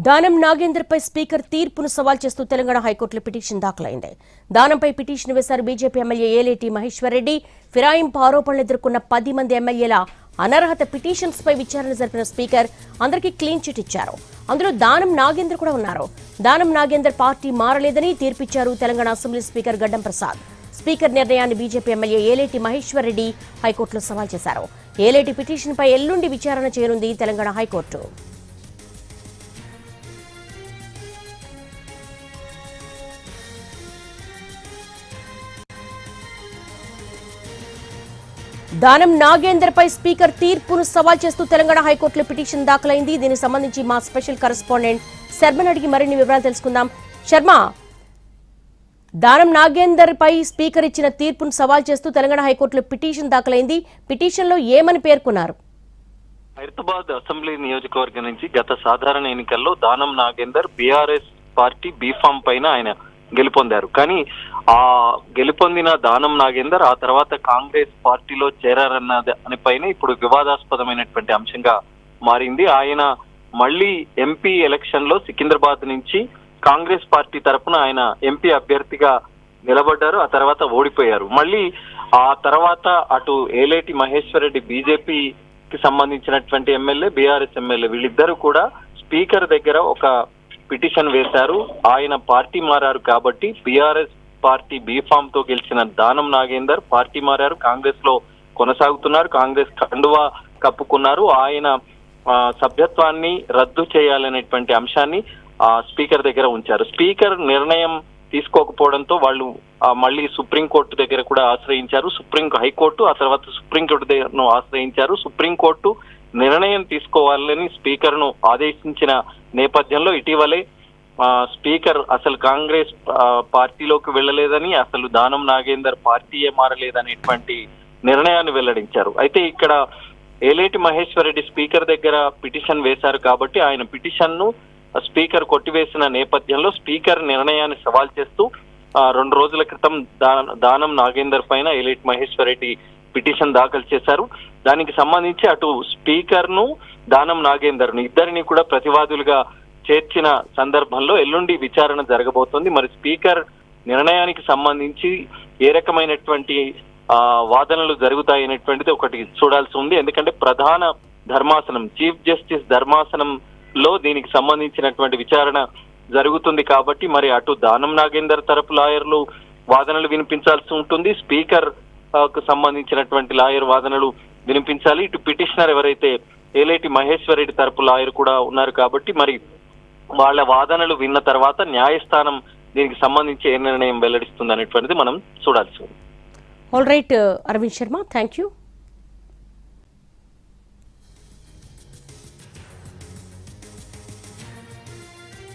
దానం నాగేందర్పై స్పీకర్ తీర్పును సవాల్ చేస్తూ తెలంగాణ హైకోర్టులో పిటిషన్ దాఖలైంది. దానంపై పిటిషన్ వేశారు బీజేపీ ఎమ్మెల్యే ఏలేటి మహేశ్వర్ రెడ్డి. ఫిరాయింపు ఆరోపణలు ఎదుర్కొన్న 10 మంది ఎమ్మెల్యేల అనర్హత పిటిషన్స్ పై విచారణ జరిపిన స్పీకర్ అందరికీ క్లీన్ చిట్ ఇచ్చారు. అందులో దానం నాగేందర్ కూడా ఉన్నారు. దానం నాగేందర్ పార్టీ మారలేదని తీర్పిచ్చారు Telangana assembly speaker Gaddam Prasad. Speaker నిర్ణయాన్ని బీజేపీ ఎమ్మెల్యే ఏలేటి మహేశ్వర్ రెడ్డి హైకోర్టులో సవాల్ చేశారు. ఏలేటి పిటిషన్పై ఎల్లుండి విచారణ చేయనుంది తెలంగాణ హైకోర్టు. దానం నాగేందర్ పై స్పీకర్ తీర్పును సవాల్ చేస్తూ తెలంగాణ హైకోర్టులో పిటిషన్ దాఖలైంది. దీనికి సంబంధించి మా స్పెషల్ కరెస్పాండెంట్ శర్మను అడిగి మరిన్ని వివరాలు తెలుసుకుందాం. శర్మ, దానం నాగేందర్ పై స్పీకర్ ఇచ్చిన తీర్పును సవాల్ చేస్తూ తెలంగాణ హైకోర్టులో పిటిషన్ దాఖలైంది. పిటిషన్ లో ఏమని పేర్కొన్నారు? హైదరాబాద్ అసెంబ్లీ నియోజకవర్గం నుంచి గత సాధారణ ఎన్నికల్లో Danam Nagender BRS party B form పైన ఆయన గెలుపొందారు. కానీ ఆ గెలుపొందిన దానం నాగేందర్ ఆ తర్వాత కాంగ్రెస్ పార్టీలో చేరారన్న దానిపైన ఇప్పుడు వివాదాస్పదమైనటువంటి అంశంగా మారింది. ఆయన మళ్ళీ ఎంపీ ఎలక్షన్ లో సికింద్రాబాద్ నుంచి కాంగ్రెస్ పార్టీ తరఫున ఆయన ఎంపీ అభ్యర్థిగా నిలబడ్డారు. ఆ తర్వాత ఓడిపోయారు. మళ్ళీ ఆ తర్వాత అటు ఏలేటి మహేశ్వర్ రెడ్డి బీజేపీకి సంబంధించినటువంటి ఎమ్మెల్యే, బీఆర్ఎస్ ఎమ్మెల్యే వీళ్ళిద్దరూ కూడా స్పీకర్ దగ్గర ఒక పిటిషన్ వేశారు. ఆయన పార్టీ మారారు కాబట్టి బీఆర్ఎస్ పార్టీ బీఫామ్ తో గెలిచిన దానం నాగేందర్ పార్టీ మారారు, కాంగ్రెస్ లో కొనసాగుతున్నారు, కాంగ్రెస్ కండువా కప్పుకున్నారు. ఆయన సభ్యత్వాన్ని రద్దు చేయాలనేటువంటి అంశాన్ని స్పీకర్ దగ్గర ఉంచారు. స్పీకర్ నిర్ణయం తీసుకోకపోవడంతో వాళ్ళు మళ్ళీ సుప్రీంకోర్టు దగ్గర కూడా ఆశ్రయించారు. హైకోర్టు ఆ తర్వాత సుప్రీంకోర్టు దగ్గరను ఆశ్రయించారు. సుప్రీంకోర్టు నిర్ణయం తీసుకోవాలని స్పీకర్ ను ఆదేశించిన నేపథ్యంలో ఇటీవలే స్పీకర్ అసలు కాంగ్రెస్ పార్టీలోకి వెళ్లలేదని, అసలు దానం నాగేందర్ పార్టీయే మారలేదనేటువంటి నిర్ణయాన్ని వెల్లడించారు. అయితే ఇక్కడ ఏలేటి మహేశ్వర్ రెడ్డి స్పీకర్ దగ్గర పిటిషన్ వేశారు కాబట్టి ఆయన పిటిషన్ ను స్పీకర్ కొట్టివేసిన నేపథ్యంలో స్పీకర్ నిర్ణయాన్ని సవాల్ చేస్తూ 2 రోజుల క్రితం దానం నాగేందర్ పైన ఏలేటి మహేశ్వర్ రెడ్డి పిటిషన్ దాఖలు చేశారు. దానికి సంబంధించి అటు స్పీకర్ ను దానం నాగేందర్ ను ఇద్దరిని కూడా ప్రతివాదులుగా చేర్చిన సందర్భంలో ఎల్లుండి విచారణ జరగబోతోంది. మరి స్పీకర్ నిర్ణయానికి సంబంధించి ఏ రకమైనటువంటి వాదనలు జరుగుతాయనేటువంటిది ఒకటి చూడాల్సి ఉంది. ఎందుకంటే ప్రధాన ధర్మాసనం, చీఫ్ జస్టిస్ ధర్మాసనంలో దీనికి సంబంధించినటువంటి విచారణ జరుగుతుంది కాబట్టి మరి అటు దానం నాగేందర్ తరపు లాయర్లు వాదనలు వినిపించాల్సి ఉంటుంది, స్పీకర్ కు సంబంధించినటువంటి లాయర్ వాదనలు వినిపించాలి. ఇటు పిటిషనర్ ఎవరైతే ఏలేటి మహేశ్వర్ రెడ్డి తరపు లాయర్ కూడా ఉన్నారు కాబట్టి మరి వాళ్ళ వాదనలు విన్న తర్వాత న్యాయస్థానం దీనికి సంబంధించి ఏ నిర్ణయం వెల్లడిస్తుంది అనేటువంటిది మనం చూడాల్సి ఉంది. All right Arvind Sharma, thank you.